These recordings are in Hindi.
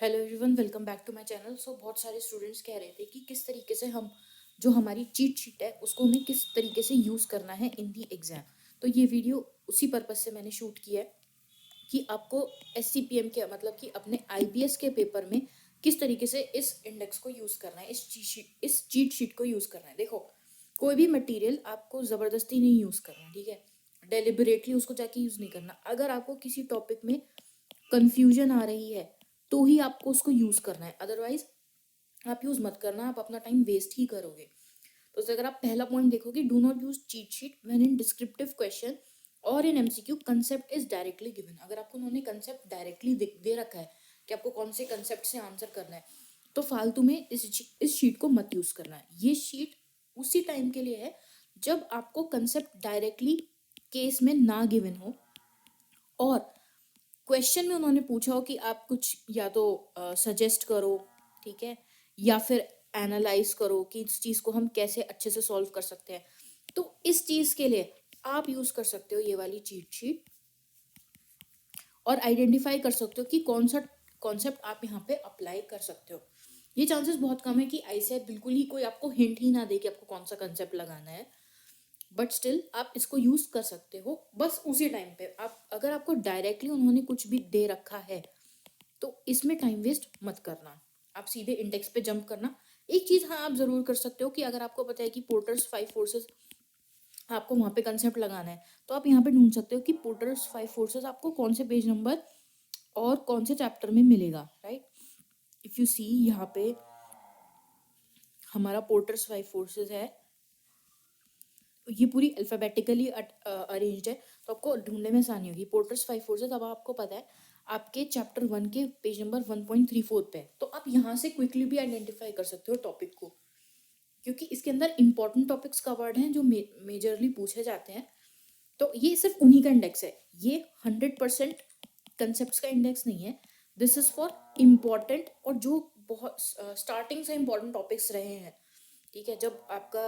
Hello everyone, welcome back to my channel. बहुत सारे स्टूडेंट्स कह रहे थे कि किस तरीके से हम जो हमारी चीट शीट है उसको हमें किस तरीके से यूज़ करना है इन दी एग्ज़ाम। तो ये वीडियो उसी पर्पज़ से मैंने शूट किया है कि आपको एससीपीएम के मतलब कि अपने आईबीएस के पेपर में किस तरीके से इस इंडेक्स को यूज़ करना है, इस चीट शीट को यूज़ करना है। देखो, कोई भी मटेरियल आपको ज़बरदस्ती नहीं यूज़ करना, ठीक है। डेलिबरेटली उसको जाके यूज़ नहीं करना। अगर आपको किसी टॉपिक में कंफ्यूजन आ रही है तो ही आपको उसको यूज़ करना है, अदरवाइज आप यूज़ मत करना, आप अपना टाइम वेस्ट ही करोगे। तो अगर आप पहला पॉइंट देखोगे, do not use cheat sheet when in descriptive question और in MCQ concept is directly given. अगर आपको उन्होंने कंसेप्ट डायरेक्टली दे रखा है कि आपको कौन से कंसेप्ट से आंसर करना है, तो फालतू में इस शीट को मत यूज़ करना है। ये शीट उसी टाइम के लिए है जब आपको कंसेप्ट डायरेक्टली केस में ना गिवन हो और क्वेश्चन में उन्होंने पूछा हो कि आप कुछ या तो सजेस्ट करो, ठीक है, या फिर एनालाइज करो कि इस चीज़ को हम कैसे अच्छे से सॉल्व कर सकते हैं। तो इस चीज़ के लिए आप यूज़ कर सकते हो ये वाली चीट शीट और आइडेंटिफाई कर सकते हो कि कौन सा कॉन्सेप्ट आप यहाँ पे अप्लाई कर सकते हो। ये चांसेस बहुत कम है कि ऐसे बिल्कुल ही कोई आपको हिंट ही ना दे कि आपको कौन सा कंसेप्ट लगाना है, बट स्टिल आप इसको यूज़ कर सकते हो। बस उसी टाइम पे आप, अगर आपको डायरेक्टली उन्होंने कुछ भी दे रखा है तो इसमें टाइम वेस्ट मत करना, आप सीधे इंडेक्स पे जंप करना। एक चीज़ हाँ आप ज़रूर कर सकते हो कि अगर आपको पता है कि पोर्टर्स 5 फोर्सेस आपको वहाँ पे कंसेप्ट लगाना है, तो आप यहाँ पे ढूंढ सकते हो कि पोर्टर्स 5 फोर्सेस आपको कौन से पेज नंबर और कौन से चैप्टर में मिलेगा, राइट। इफ़ यू सी, यहाँ पे हमारा पोर्टर्स 5 फोर्सेस है, ये पूरी अल्फ़ाबेटिकली अरेंज्ड है, तो आपको ढूंढने में आसानी होगी। पोर्टर्स 5 फोर्सेस अब आपको पता है आपके चैप्टर 1 के पेज नंबर 1.34 पे है, तो आप यहाँ से क्विकली भी आइडेंटिफाई कर सकते हो टॉपिक को, क्योंकि इसके अंदर इंपॉर्टेंट टॉपिक्स कवर्ड हैं जो मेजरली पूछे जाते हैं। तो ये सिर्फ उन्हीं का इंडेक्स है, ये 100% कंसेप्ट का इंडेक्स नहीं है। दिस इज फॉर इम्पॉर्टेंट और जो बहुत स्टार्टिंग से इम्पॉर्टेंट टॉपिक्स रहे हैं, ठीक है, जब आपका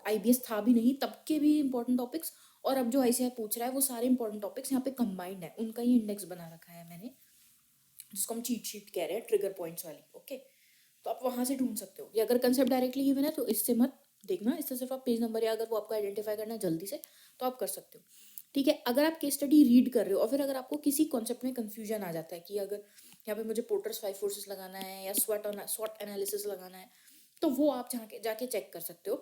आईबीएस था भी नहीं तब के भी इम्पोर्टेंट टॉपिक्स, और अब जो आईसीआई पूछ रहा है वो सारे इंपॉर्टेंट टॉपिक्स यहाँ पे कंबाइंड है, उनका ही इंडेक्स बना रखा है मैंने, जिसको हम चीट शीट कह रहे हैं, ट्रिगर पॉइंट्स वाली। ओके, तो आप वहाँ से ढूंढ सकते हो। या अगर कंसेप्ट डायरेक्टली गिवन है तो इससे मत देखना, इससे सिर्फ आप पेज नंबर या अगर वो आपको आइडेंटिफाई करना है जल्दी से तो आप कर सकते हो, ठीक है। अगर आप केस स्टडी रीड कर रहे हो और फिर अगर आपको किसी कॉन्सेप्ट में कंफ्यूजन आ जाता है कि अगर यहाँ पे मुझे पोर्टर्स 5 फोर्सेस लगाना है या स्वॉट एनालिसिस लगाना है, तो वो आप जाके चेक कर सकते हो।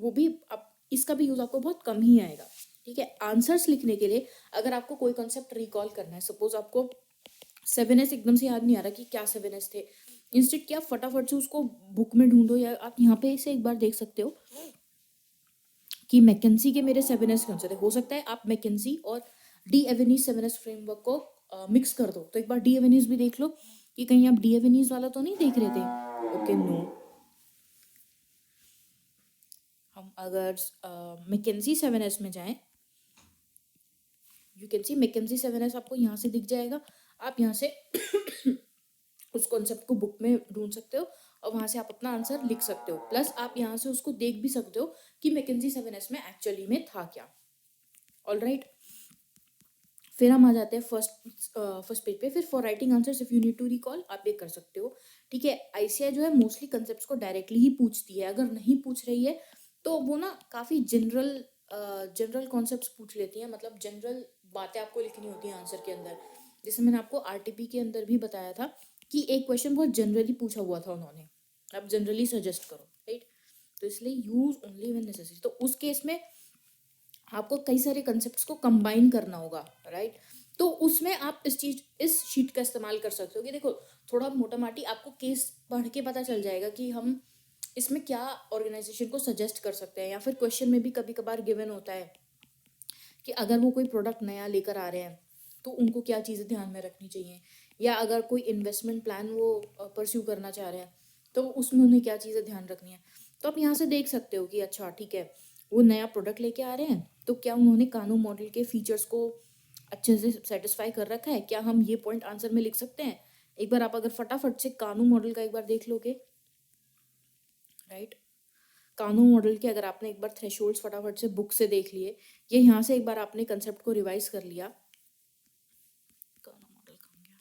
वो भी आप, इसका भी यूज़ आपको बहुत कम ही आएगा, ठीक है। आंसर्स लिखने के लिए अगर आपको कोई कॉन्सेप्ट रिकॉल करना है, सपोज आपको 7S एकदम से याद नहीं आ रहा कि क्या 7S थे, इंस्टेड क्या फटाफट से उसको बुक में ढूंढो, या आप यहाँ पे से एक बार देख सकते हो कि मैकेंसी के मेरे 7S कौन से थे। हो सकता है आप मैकेंसी और डी एवेनीज 7S फ्रेमवर्क को मिक्स कर दो, तो एक बार डी एवेनीज भी देख लो कि कहीं आप डी एवेनीज वाला तो नहीं देख रहे थे। Okay, no. हम अगर मैकेंसी 7S में जाएं, you can see McKinsey 7S आपको यहाँ से दिख जाएगा। आप यहाँ से उस कॉन्सेप्ट को बुक में ढूंढ सकते हो और वहाँ से आप अपना आंसर लिख सकते हो, प्लस आप यहाँ से उसको देख भी सकते हो कि मैकेंजी 7S में एक्चुअली में था क्या। ऑल राइट, फिर हम आ जाते हैं फर्स्ट पेज पे। फिर for writing answers if you need to recall, आप ये कर सकते हो, ठीक है। आईसीआई जो है मोस्टली कंसेप्ट को डायरेक्टली ही पूछती है, अगर नहीं पूछ रही है तो वो ना काफ़ी जनरल कॉन्सेप्ट्स पूछ लेती हैं, मतलब जनरल बातें आपको लिखनी होती हैं आंसर के अंदर। जैसे मैंने आपको आरटीपी के अंदर भी बताया था कि एक क्वेश्चन बहुत जनरली पूछा हुआ था उन्होंने, आप जनरली सजेस्ट करो, राइट। तो इसलिए यूज ओनली व्हेन नेसेसरी। तो उस केस में आपको कई सारे कंसेप्ट्स को कंबाइन करना होगा, राइट। तो उसमें आप इस शीट का इस्तेमाल कर सकते हो कि देखो, थोड़ा मोटा माटी आपको केस पढ़ के पता चल जाएगा कि हम इसमें क्या ऑर्गेनाइजेशन को सजेस्ट कर सकते हैं, या फिर क्वेश्चन में भी कभी कभार गिवन होता है कि अगर वो कोई प्रोडक्ट नया लेकर आ रहे हैं तो उनको क्या चीज़ें ध्यान में रखनी चाहिए, या अगर कोई इन्वेस्टमेंट प्लान वो परस्यू करना चाह रहे हैं तो उसमें उन्हें क्या चीज़ें ध्यान रखनी है। तो आप यहाँ से देख सकते हो कि अच्छा ठीक है, वो नया प्रोडक्ट लेके आ रहे हैं तो क्या उन्होंने कानून मॉडल के फीचर्स को अच्छे से सेटिस्फाई कर रखा है, क्या हम ये पॉइंट आंसर में लिख सकते हैं। एक बार आप अगर फटाफट से कानून मॉडल का एक बार देख लोगे, राइट, कानून मॉडल के अगर आपने एक बार थ्रेशोल्ड्स फटाफट से बुक से देख लिए, ये यहाँ से एक बार आपने कंसेप्ट को रिवाइज कर लिया, कानून मॉडल कहाँ गया,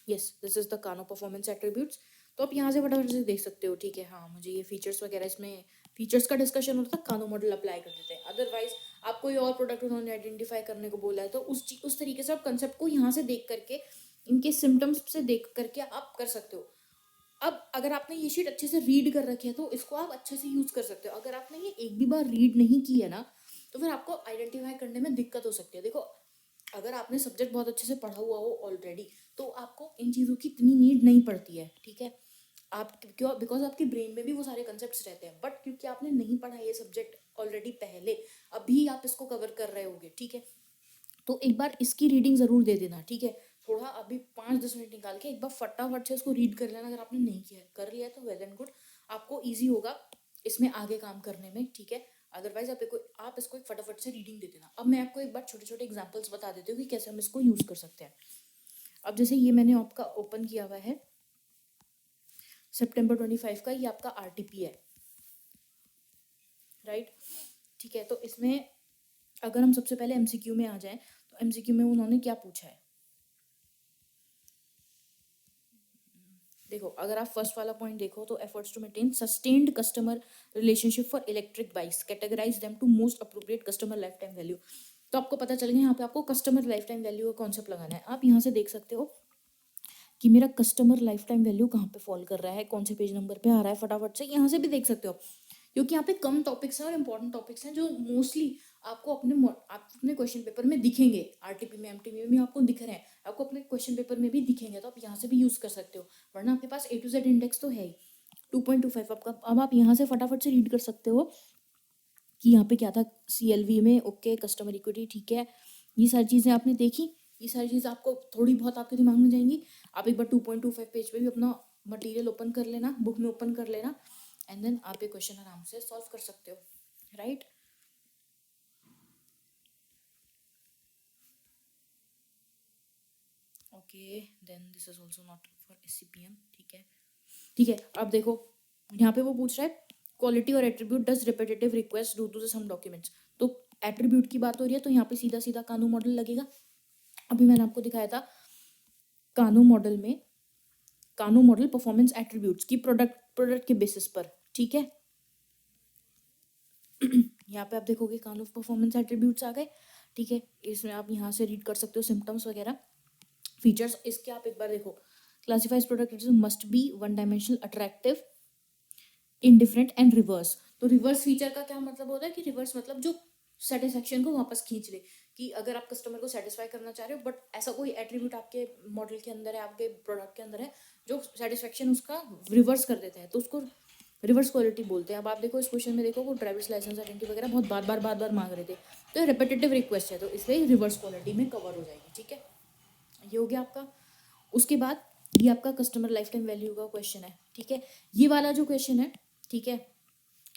यस, दिस इज द कानो परफॉर्मेंस एट्रीब्यूट्स। तो आप यहाँ से फटाफट से देख सकते हो, ठीक है, हाँ मुझे ये फीचर्स वगैरह, इसमें फीचर्स का डिस्कशन होता है, कानो मॉडल अप्लाई कर देते हैं। अदरवाइज आप कोई और प्रोडक्ट उन्होंने आइडेंटिफाई करने को बोला है तो उस तरीके से आप कंसेप्ट को यहाँ से देख करके, इनके सिम्टम्स से देख करके आप कर सकते हो। अब अगर आपने ये शीट अच्छे से रीड कर रखी है तो इसको आप अच्छे से यूज कर सकते हो। अगर आपने ये एक भी बार रीड नहीं की है ना, तो फिर आपको आइडेंटिफाई करने में दिक्कत हो सकती है। देखो, अगर आपने सब्जेक्ट बहुत अच्छे से पढ़ा हुआ हो ऑलरेडी, तो आपको इन चीज़ों की इतनी नीड नहीं पड़ती है, ठीक है। आप क्यों? बिकॉज आपके ब्रेन में भी वो सारे कंसेप्ट रहते हैं, बट क्योंकि आपने नहीं पढ़ा ये सब्जेक्ट ऑलरेडी पहले, अभी आप इसको कवर कर रहे होगे, ठीक है। तो एक बार इसकी रीडिंग ज़रूर दे देना, ठीक है। थोड़ा अभी 5-10 मिनट निकाल के एक बार फटाफट से इसको रीड कर लेना। अगर आपने नहीं किया है, कर लिया तो वेल एंड गुड, आपको ईजी होगा इसमें आगे काम करने में, ठीक है। अदरवाइज आप इसको एक फटाफट से रीडिंग दे देना। अब मैं आपको एक बार छोटे छोटे एग्जाम्पल्स बता देती हूँ कि कैसे हम इसको यूज़ कर सकते हैं। अब जैसे ये मैंने आपका ओपन किया हुआ है September 25 का, ये आपका RTP है, राइट, ठीक है। तो इसमें अगर हम सबसे पहले MCQ में आ जाएं, तो MCQ में उन्होंने क्या पूछा है, देखो, अगर आप फर्स्ट वाला पॉइंट देखो तो efforts to maintain sustained customer relationship for electric bikes, categorize them to most appropriate customer lifetime value. तो आपको पता चल गया यहाँ पे आपको कस्टमर लाइफ टाइम वैल्यू का कॉन्सेप्ट लगाना है। आप यहाँ से देख सकते हो कि मेरा कस्टमर लाइफ टाइम वैल्यू कहाँ पे फॉल कर रहा है, कौन से पेज नंबर पे आ रहा है, फटाफट से यहाँ से भी देख सकते हो। क्योंकि यहाँ पे कम टॉपिक्स हैं और इंपॉर्टेंट टॉपिक्स हैं जो मोस्टली आपको अपने क्वेश्चन पेपर में दिखेंगे। RTP में, MTP में आपको दिख रहे हैं, आपको अपने क्वेश्चन पेपर में भी दिखेंगे, तो आप यहाँ से भी यूज़ कर सकते हो। वरना आपके पास A to Z इंडेक्स तो है ही 2.25 आपका। अब आप यहाँ से फटाफट से रीड कर सकते हो कि यहाँ पे क्या था CLV में। ओके, कस्टमर इक्विटी, ठीक है, ये सारी चीज़ें आपने देखी, ये सारी चीज़ें आपको थोड़ी बहुत आपके दिमाग में जाएंगी। आप एक बार 2.25 पेज पे भी अपना मटेरियल ओपन कर लेना, बुक में ओपन कर लेना, एंड देन आप ये क्वेश्चन आराम से सॉल्व कर सकते हो, right. Okay, then this is also not for SCPM, ठीक है, ठीक है। अब देखो यहाँ पे वो पूछ रहा है क्वालिटी और attribute does repetitive request due to some documents. तो एट्रीब्यूट की बात हो रही है, तो यहाँ पे सीधा सीधा कानू मॉडल लगेगा। अभी मैंने आपको दिखाया था कानू मॉडल परफॉर्मेंस एट्रीब्यूट्स की प्रोडक्ट के बेसिस पर, ठीक है। यहाँ पे आप देखोगे कानू परफॉर्मेंस एट्रीब्यूट्स आ गए, ठीक है। इसमें आप यहाँ से रीड कर सकते हो सिम्टम्स वगैरह, फीचर्स इसके। आप एक बार देखो, classifies product must be one dimensional, attractive, indifferent and reverse. तो रिवर्स फीचर का क्या मतलब होता है कि रिवर्स मतलब जो सेटिस्फेक्शन को वापस खींच ले, कि अगर आप कस्टमर को सेटिस्फाई करना चाह रहे हो, बट ऐसा कोई एट्रीब्यूट आपके मॉडल के अंदर है, आपके प्रोडक्ट के अंदर है, जो सेटिस्फेक्शन उसका रिवर्स कर देता है, तो उसको रिवर्स क्वालिटी बोलते हैं। अब आप देखो इस क्वेश्चन में, देखो वो ड्राइवर्स लाइसेंस आइडेंटिटी वगैरह बहुत बार बार मांग रहे थे, तो रिपीटेटिव रिक्वेस्ट है, तो इसलिए रिवर्स क्वालिटी में कवर हो जाएगी, ठीक है। ये हो गया आपका। उसके बाद ये आपका कस्टमर लाइफ टाइम वैल्यू का क्वेश्चन है, ठीक है। ये वाला जो क्वेश्चन है, ठीक है,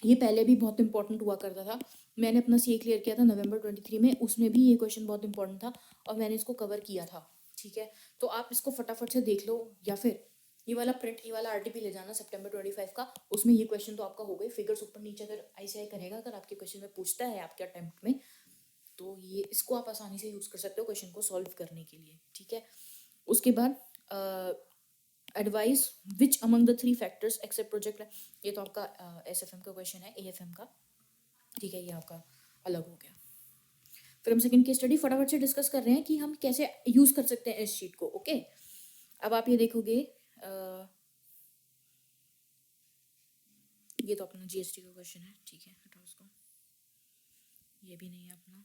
ये पहले भी बहुत इंपॉर्टेंट हुआ करता था। मैंने अपना CA क्लियर किया था November 23 में, उसमें भी ये क्वेश्चन बहुत इंपॉर्टेंट था और मैंने इसको कवर किया था, ठीक है। तो आप इसको फटाफट से देख लो, या फिर ये वाला RTP ले जाना September 25 का, उसमें ये क्वेश्चन तो आपका हो गए। फिगर्स ऊपर नीचे अगर ICI करेगा, अगर आपके क्वेश्चन में पूछता है आपके अटेम्प्ट में, तो ये इसको आप आसानी से यूज़ कर सकते हो क्वेश्चन को सॉल्व करने के लिए, ठीक है। उसके बाद advise which among the 3 factors except project, ये तो आपका SFM का क्वेश्चन है, AFM का, ठीक है, ये आपका अलग हो गया। फिर हम सेकंड केस स्टडी फटाफट से डिस्कस कर रहे हैं कि हम कैसे यूज़ कर सकते हैं इस शीट को, ओके। अब आप ये देखोगे, ये तो अपना GST का क्वेश्चन है, ठीक है, हटाओ उसको, ये भी नहीं है अपना।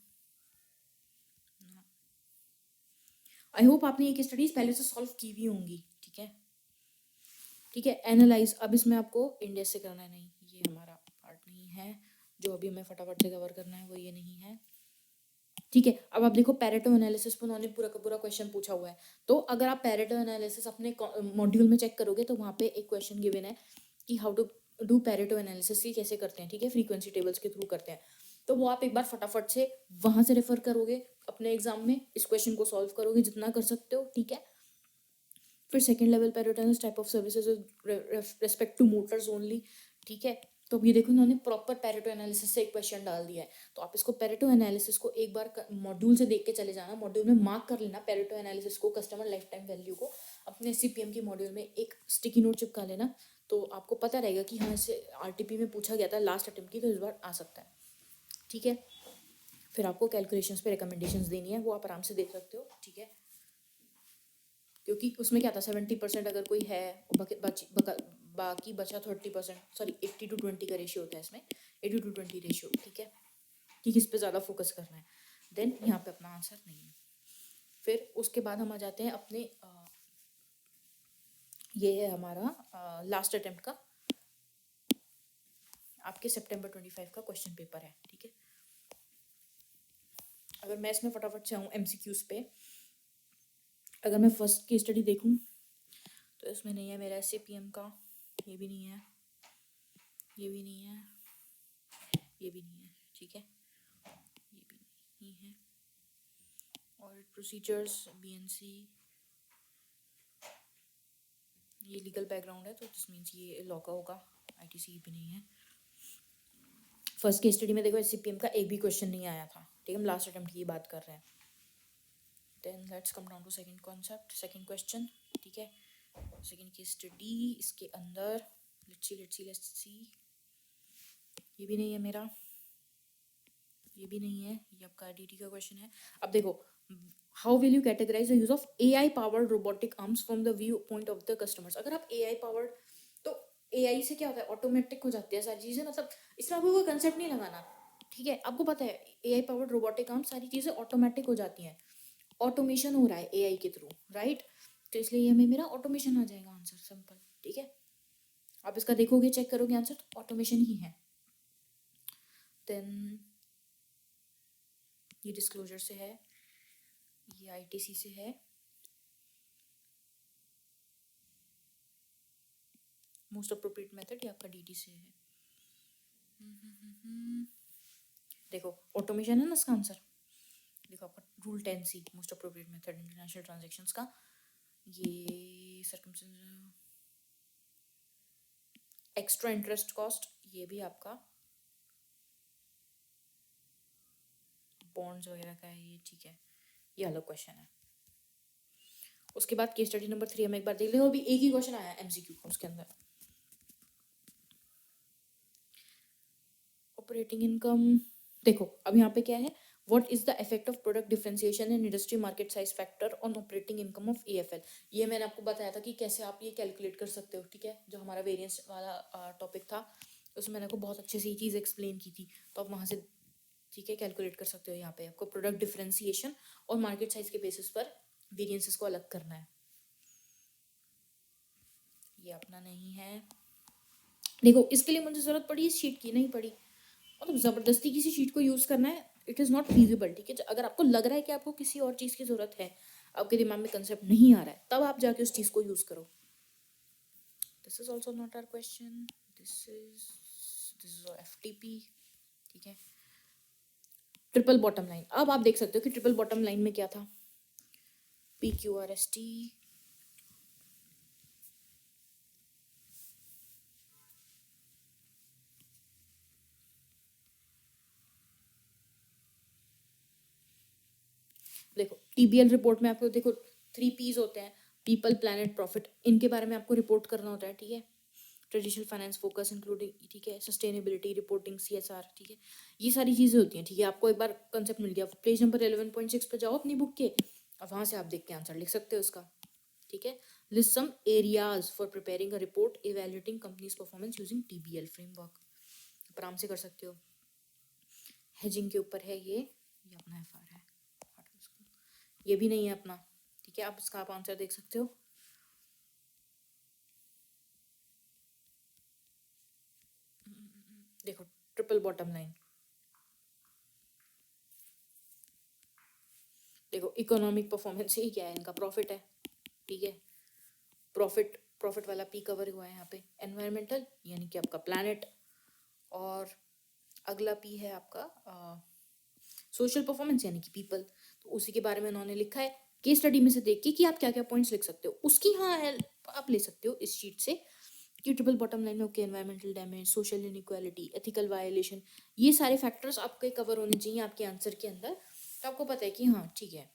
आई होप आपने ये केस स्टडीज पहले से सॉल्व की भी होंगी, ठीक है, ठीक है। एनालाइज, अब इसमें आपको इंडेक्स से करना है, नहीं ये हमारा पार्ट नहीं है, जो अभी हमें फटाफट से कवर करना है वो ये नहीं है, ठीक है। अब आप देखो पैरेटो एनालिसिस पर उन्होंने पूरा का पूरा क्वेश्चन पूछा हुआ है। तो अगर आप पैरेटो एनालिसिस अपने मॉड्यूल में चेक करोगे, तो वहाँ पे एक क्वेश्चन गिवन है कि how to do Pareto analysis, ये कैसे करते हैं, ठीक है, फ्रीक्वेंसी टेबल्स के थ्रू करते हैं। तो वो आप एक बार फटाफट से वहाँ से रेफर करोगे अपने एग्जाम में, इस क्वेश्चन को सॉल्व करोगे जितना कर सकते हो, ठीक है। फिर second level Pareto analysis type of services respect to motors only, ठीक है। तो अब ये देखो उन्होंने प्रॉपर पैरेटो एनालिसिस से एक क्वेश्चन डाल दिया है। तो आप इसको पैरेटो एनालिसिस को एक बार मॉड्यूल से देख के चले जाना, मॉड्यूल में मार्क कर लेना पैरेटो एनालिसिस को, कस्टमर लाइफ टाइम वैल्यू को। अपने CPM के मॉड्यूल में एक स्टिकी नोट चिपका लेना, तो आपको पता रहेगा कि हाँ इससे RTP में पूछा गया था लास्ट अटेम्प्ट की, तो इस बार आ सकता है। ठीक है, फिर आपको कैलकुलेशंस पे रिकमेंडेशंस देनी है, वो आप आराम से देख सकते हो। ठीक है, क्योंकि उसमें क्या था 70% अगर कोई है, बाकी बचा 30%, सॉरी 80-20 का रेशियो होता है इसमें, 80-20 रेशियो। ठीक है, कि किस पे ज़्यादा फोकस करना है, देन यहाँ पे अपना आंसर नहीं है। फिर उसके बाद हम आ जाते हैं अपने ये है हमारा लास्ट अटेम्प्ट का, आपके September 25 का क्वेश्चन पेपर है। ठीक है, अगर मैं इसमें फटाफट से आऊँ MCQs पे, अगर मैं फर्स्ट की स्टडी देखूँ तो इसमें नहीं है मेरा CPM का, ये भी नहीं है, ये भी नहीं है, ये भी नहीं है। ठीक है, ये भी नहीं है। ऑडिट प्रोसीजर्स BNC, ये लीगल बैकग्राउंड है तो दिस मीन्स ये लॉ का होगा। ITC भी नहीं है। फर्स्ट केस स्टडी में देखो CPM का एक भी क्वेश्चन नहीं आया था। ठीक है, हम लास्ट अटेम्प्ट की बात कर रहे हैं। Then let's come down to second concept, second question. ठीक है, सेकंड केस स्टडी, इसके अंदर लेट्स सी, ये भी नहीं है मेरा, ये भी नहीं है, ये आपका DT का क्वेश्चन है। अब देखो, how will you categorize the use of AI powered robotic arms from the view point of the customers. अगर आप AI पावर्ड, तो AI से क्या होता है, ऑटोमेटिक हो जाती है सारी चीज़ें, मतलब इसमें आपको कोई कंसेप्ट नहीं लगाना। ठीक है, आपको पता है AI पावर्ड रोबोटिक आर्म्स, सारी चीज़ें ऑटोमेटिक हो जाती हैं, ऑटोमेशन हो रहा है AI के थ्रू, राइट। तो इसलिए ये हमें मेरा ऑटोमेशन आ जाएगा आंसर, सिंपल। ठीक है, आप इसका देखोगे, चेक करोगे आंसर, तो ऑटोमेशन ही है। देन ये डिस्क्लोजर से है, ये ITC से है, मोस्ट अप्रोप्रिएट मेथड ये आपका DT से है। देखो ऑटोमेशन है ना इसका आंसर। देखो आपका rule 10C, most appropriate method international transactions का, ये सर्कमस्टेंस, एक्स्ट्रा इंटरेस्ट कॉस्ट, ये भी आपका बॉन्ड्स वगैरह का है ये। ठीक है, ये अलग क्वेश्चन है। उसके बाद केस स्टडी नंबर 3 हम एक बार देख लेंगे, अभी एक ही क्वेश्चन आया है MCQ उसके अंदर। ऑपरेटिंग इनकम, देखो अब यहाँ पे क्या है, what is the effect of product differentiation in industry market size factor on operating income of AFL। ये मैंने आपको बताया था कि कैसे आप ये कैलकुलेट कर सकते हो। ठीक है, जो हमारा वेरिएंस वाला टॉपिक था, उसमें मैंने आपको बहुत अच्छे से ये चीज़ एक्सप्लेन की थी, तो आप वहाँ से ठीक है कैलकुलेट कर सकते हो। यहाँ पे आपको प्रोडक्ट डिफरेंशिएशन और मार्केट साइज के बेसिस पर वेरिएंसेस को अलग करना है। ये अपना नहीं है। देखो इसके लिए मुझे ज़रूरत पड़ी इस शीट की, नहीं पड़ी, मतलब ज़बरदस्ती किसी शीट को यूज़ करना है, इट इज़ नॉट फीजिबल। ठीक है, अगर आपको लग रहा है कि आपको किसी और चीज़ की ज़रूरत है, आपके दिमाग में कंसेप्ट नहीं आ रहा है, तब आप जाके उस चीज़ को यूज़ करो। This is also not our question, this is FTP। ठीक है, ट्रिपल बॉटम लाइन, अब आप देख सकते हो कि ट्रिपल बॉटम लाइन में क्या था, PQRST, देखो TBL रिपोर्ट में आपको देखो 3 P's होते हैं, पीपल, प्लैनेट, प्रॉफिट, इनके बारे में आपको रिपोर्ट करना होता है। ठीक है, ट्रेडिशनल फाइनेंस फोकस इंक्लूडिंग, ठीक है, सस्टेनेबिलिटी रिपोर्टिंग, CSR। ठीक है, ये सारी चीज़ें होती हैं। ठीक है, आपको एक बार कंसेप्ट मिल गया, पेज नंबर 11.6 पे जाओ अपनी बुक के, अब वहाँ से आप देख के आंसर लिख सकते हो उसका। ठीक है, list some areas for preparing a report evaluating companies performance using TBL framework, आराम से कर सकते हो। हेजिंग के ऊपर है ये अपना FR है, ये भी नहीं है अपना। ठीक है, आप इसका आप आंसर देख सकते हो। देखो ट्रिपल बॉटम लाइन, देखो इकोनॉमिक परफॉर्मेंस ही क्या है, इनका प्रॉफिट है। ठीक है, प्रॉफिट वाला P कवर हुआ है यहाँ पे। एनवायरमेंटल यानी कि आपका प्लैनेट, और अगला P है आपका सोशल परफॉर्मेंस यानी कि पीपल, तो उसी के बारे में उन्होंने लिखा है केस स्टडी में से देख के कि आप क्या क्या पॉइंट्स लिख सकते हो, उसकी हाँ हेल्प आप ले सकते हो इस शीट से कि ट्रिपल बॉटम लाइन में okay environmental damage, social inequality, ethical violation, ये सारे फैक्टर्स आपके कवर होने चाहिए आपके आंसर के अंदर, तो आपको पता है कि हाँ ठीक है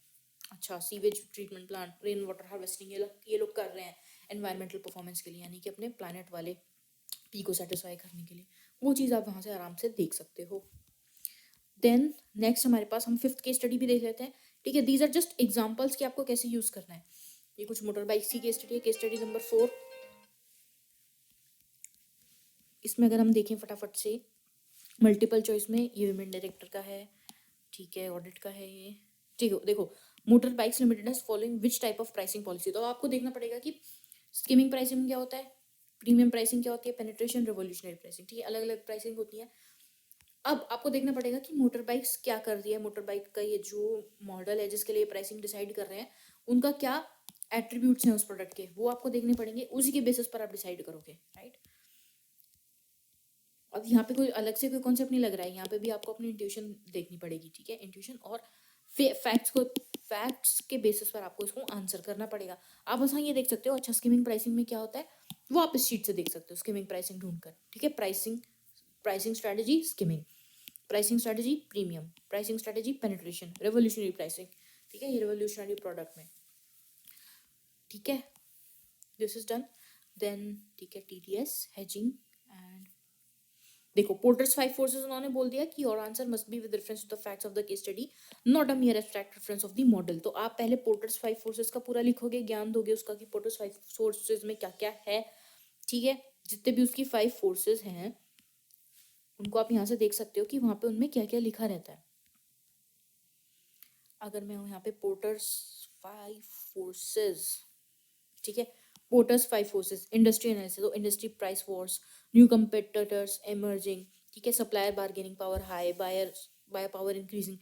अच्छा, sewage treatment plant, rain water harvesting, ये लोग कर रहे हैं एनवायरमेंटल परफॉर्मेंस के लिए, यानी कि अपने प्लानट वाले पी को सेटिस्फाई करने के लिए। वो चीज़ आप वहाँ से आराम से देख सकते हो। देन नेक्स्ट हमारे पास हम फिफ्थ केस स्टडी भी देख लेते हैं। ठीक है, दीज आर जस्ट एग्जाम्पल्स कि आपको कैसे यूज़ करना है। ये कुछ मोटर बाइक्स की केस स्टडी है, केस स्टडी नंबर 4। इसमें अगर हम देखें फटाफट से, मल्टीपल चॉइस में ये विमेन डायरेक्टर का है, ठीक है, ऑडिट का है ये। ठीक है, देखो, motor bikes limited as following which type of pricing policy. तो आपको देखना पड़ेगा कि स्कीमिंग प्राइसिंग क्या होता है, प्रीमियम प्राइसिंग क्या होती है, पेनिट्रेशन, रिवोल्यूशनरी प्राइसिंग। ठीक है, अलग अलग प्राइसिंग होती है। अब आपको देखना पड़ेगा कि मोटर बाइक्स क्या कर रही है, मोटर बाइक का ये जो मॉडल है जिसके लिए प्राइसिंग डिसाइड कर रहे हैं, उनका क्या एट्रीब्यूट्स हैं उस प्रोडक्ट के, वो आपको देखने पड़ेंगे। उसी के बेसिस पर आप डिसाइड करोगे, राइट। अब यहाँ पे कोई अलग से कोई कॉन्सेप्ट नहीं लग रहा है, यहाँ पे भी आपको अपनी इंट्यूशन देखनी पड़ेगी। ठीक है, इंट्यूशन और फैक्ट्स के बेसिस पर आपको इसको आंसर करना पड़ेगा। आप बस हाँ ये देख सकते हो, अच्छा स्कीमिंग प्राइसिंग में क्या होता है वो आप इस शीट से देख सकते हो, स्कीमिंग प्राइसिंग ढूंढकर। ठीक है, pricing strategy skimming, pricing strategy premium, pricing strategy penetration, revolutionary pricing. ठीक है, ये रेवोल्यूशनरी प्रोडक्ट में। ठीक है, दिस इज डन। देन ठीक है, टीडीएस, हेजिंग एंड देखो, पोर्टर्स 5 फोर्सेस उन्होंने बोल दिया कि your answer must be with reference to the facts of the case study, not a mere abstract reference of the model. तो आप पहले पोर्टर्स 5 फोर्सेस का पूरा लिखोगे, ज्ञान दोगे उसका कि पोर्टर्स 5 फोर्सेस में क्या क्या है। ठीक है, जितने भी उसकी 5 फोर्सेस हैं उनको आप यहाँ से देख सकते हो कि वहाँ पे उनमें क्या क्या लिखा रहता है। अगर मैं यहाँ पे पोर्टर्स 5 फोर्सेस, ठीक है, पोर्टर्स 5 फोर्सेस, इंडस्ट्री एनालिसिस, तो industry price wars, new competitors emerging, ठीक है, supplier bargaining power high, buyer power increasing.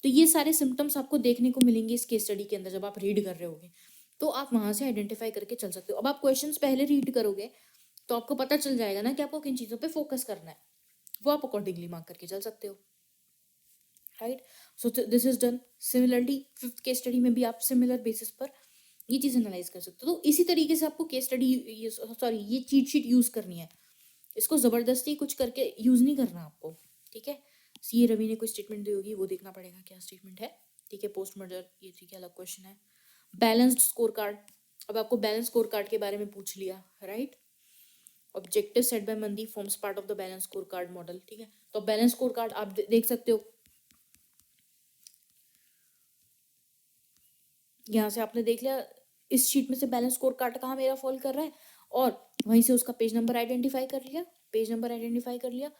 तो ये सारे सिम्टम्स आपको देखने को मिलेंगे इस केस स्टडी के अंदर जब आप रीड कर रहे होगे, तो आप वहां से आइडेंटिफाई करके चल सकते हो। अब आप क्वेश्चंस पहले रीड करोगे तो आपको पता चल जाएगा ना कि आपको किन चीज़ों पे फोकस करना है, वो आप अकॉर्डिंगली मार्क करके चल सकते हो, right. So this is done. Similarly fifth case study में भी आप सिमिलर बेसिस पर ये चीज़ एनालाइज कर सकते हो। तो इसी तरीके से आपको केस स्टडी, ये चीट शीट यूज़ करनी है, इसको ज़बरदस्ती कुछ करके यूज़ नहीं करना आपको। ठीक है, सी रवि ने कोई स्टेटमेंट दी होगी, वो देखना पड़ेगा क्या स्टेटमेंट है। ठीक है, पोस्ट मर्डर, ये ठीक है, अलग क्वेश्चन है। बैलेंस्ड स्कोर कार्ड, अब आपको बैलेंस स्कोर कार्ड के बारे में पूछ लिया, राइट। ऑब्जेक्टिव सेट बाय मंदी forms part of the balance score card model. ठीक है, तो बैलेंस स्कोर कार्ड आप देख सकते हो, यहाँ से आपने देख लिया इस शीट में से बैलेंस स्कोर कार्ड कहाँ मेरा फॉल कर रहा है, और वहीं से उसका पेज नंबर आइडेंटिफाई कर लिया, पेज नंबर आइडेंटिफाई कर लिया,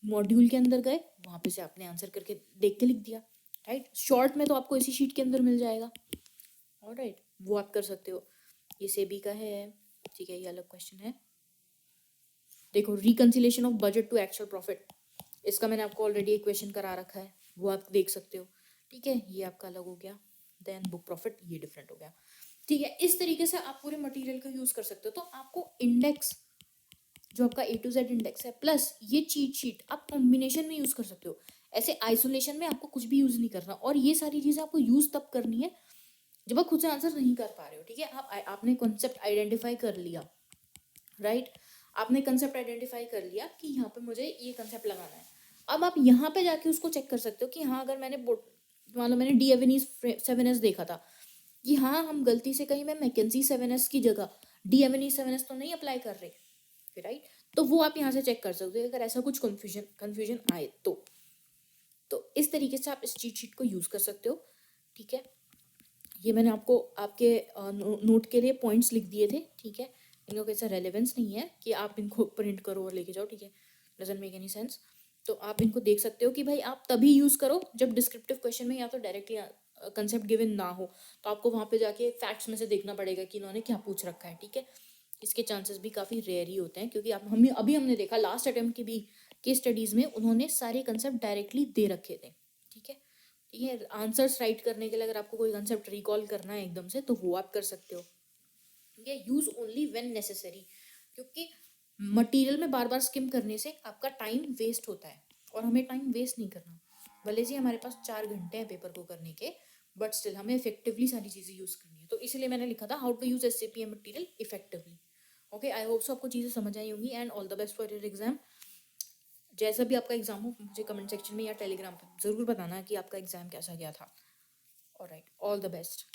मॉड्यूल के अंदर गए, वहाँ पे से आपने आंसर करके देख के लिख दिया, राइट। शॉर्ट में तो आपको इसी शीट के अंदर मिल जाएगा, ऑलराइट, वो आप कर सकते हो। ये सेबी का है, ठीक है, ये अलग क्वेश्चन है। देखो, reconciliation of budget to actual profit, इसका मैंने आपको ऑलरेडी एक क्वेश्चन करा रखा है, वो आप देख सकते हो। ठीक है, ये आपका अलग हो गया। देन बुक प्रॉफिट, ये डिफरेंट हो गया। ठीक है, इस तरीके से आप पूरे मटेरियल का यूज कर सकते हो। तो आपको इंडेक्स, जो आपका A to Z इंडेक्स है, प्लस ये चीट शीट आप कॉम्बिनेशन में यूज कर सकते हो। ऐसे आइसोलेशन में आपको कुछ भी यूज नहीं करना, और ये सारी चीजें आपको यूज तब करनी है जब आप खुद से आंसर नहीं कर पा रहे हो। ठीक है, आपने कॉन्सेप्ट आइडेंटिफाई कर लिया, राइट, आपने कंसेप्ट आइडेंटिफाई कर लिया कि यहाँ पे मुझे ये कंसेप्ट लगाना है। अब आप यहाँ पे जाके उसको चेक कर सकते हो कि हाँ, अगर मान लो मैंने डी एवेनीज 7S देखा था कि हाँ, हम गलती से कहीं मैं मैकेंजी 7S की जगह डी एवेनीज 7S तो नहीं अप्लाई कर रहे, राइट। तो वो आप यहाँ से चेक कर सकते हो अगर ऐसा कुछ कन्फ्यूजन आए तो इस तरीके से आप इस चीट शीट को यूज कर सकते हो। ठीक है, ये मैंने आपको आपके नोट के लिए पॉइंट्स लिख दिए थे। ठीक है, इनका कोई ऐसा रेलेवेंस नहीं है कि आप इनको प्रिंट करो और लेके जाओ। ठीक है, डजंट मेक एनी सेंस। तो आप इनको देख सकते हो कि भाई आप तभी यूज़ करो जब डिस्क्रिप्टिव क्वेश्चन में या तो डायरेक्टली कंसेप्ट गिवन ना हो, तो आपको वहाँ पे जाके फैक्ट्स में से देखना पड़ेगा कि इन्होंने क्या पूछ रखा है। ठीक है, इसके चांसेस भी काफ़ी रेयर ही होते हैं, क्योंकि आप हमने देखा लास्ट अटेम्प्ट की भी केस स्टडीज़ में उन्होंने सारे कंसेप्ट डायरेक्टली दे रखे थे। ठीक है, ठीक है, आंसर्स राइट करने के लिए अगर आपको कोई कंसेप्ट रिकॉल करना है एकदम से, तो वो आप कर सकते हो। ठीक है, यूज ओनली व्हेन नेसेसरी, क्योंकि मटेरियल में बार बार स्किम करने से आपका टाइम वेस्ट होता है, और हमें टाइम वेस्ट नहीं करना। भले से हमारे पास 4 घंटे हैं पेपर को करने के, बट स्टिल हमें इफेक्टिवली सारी चीज़ें यूज़ करनी है। तो इसलिए मैंने लिखा था how to use SCPM material effectively. Okay, I hope so आपको चीज़ें समझ आई होंगी, and all the best for your exam. जैसा भी आपका एग्जाम हो, मुझे कमेंट सेक्शन में या टेलीग्राम पर ज़रूर बताना कि आपका एग्जाम कैसा गया था। Alright, all the best.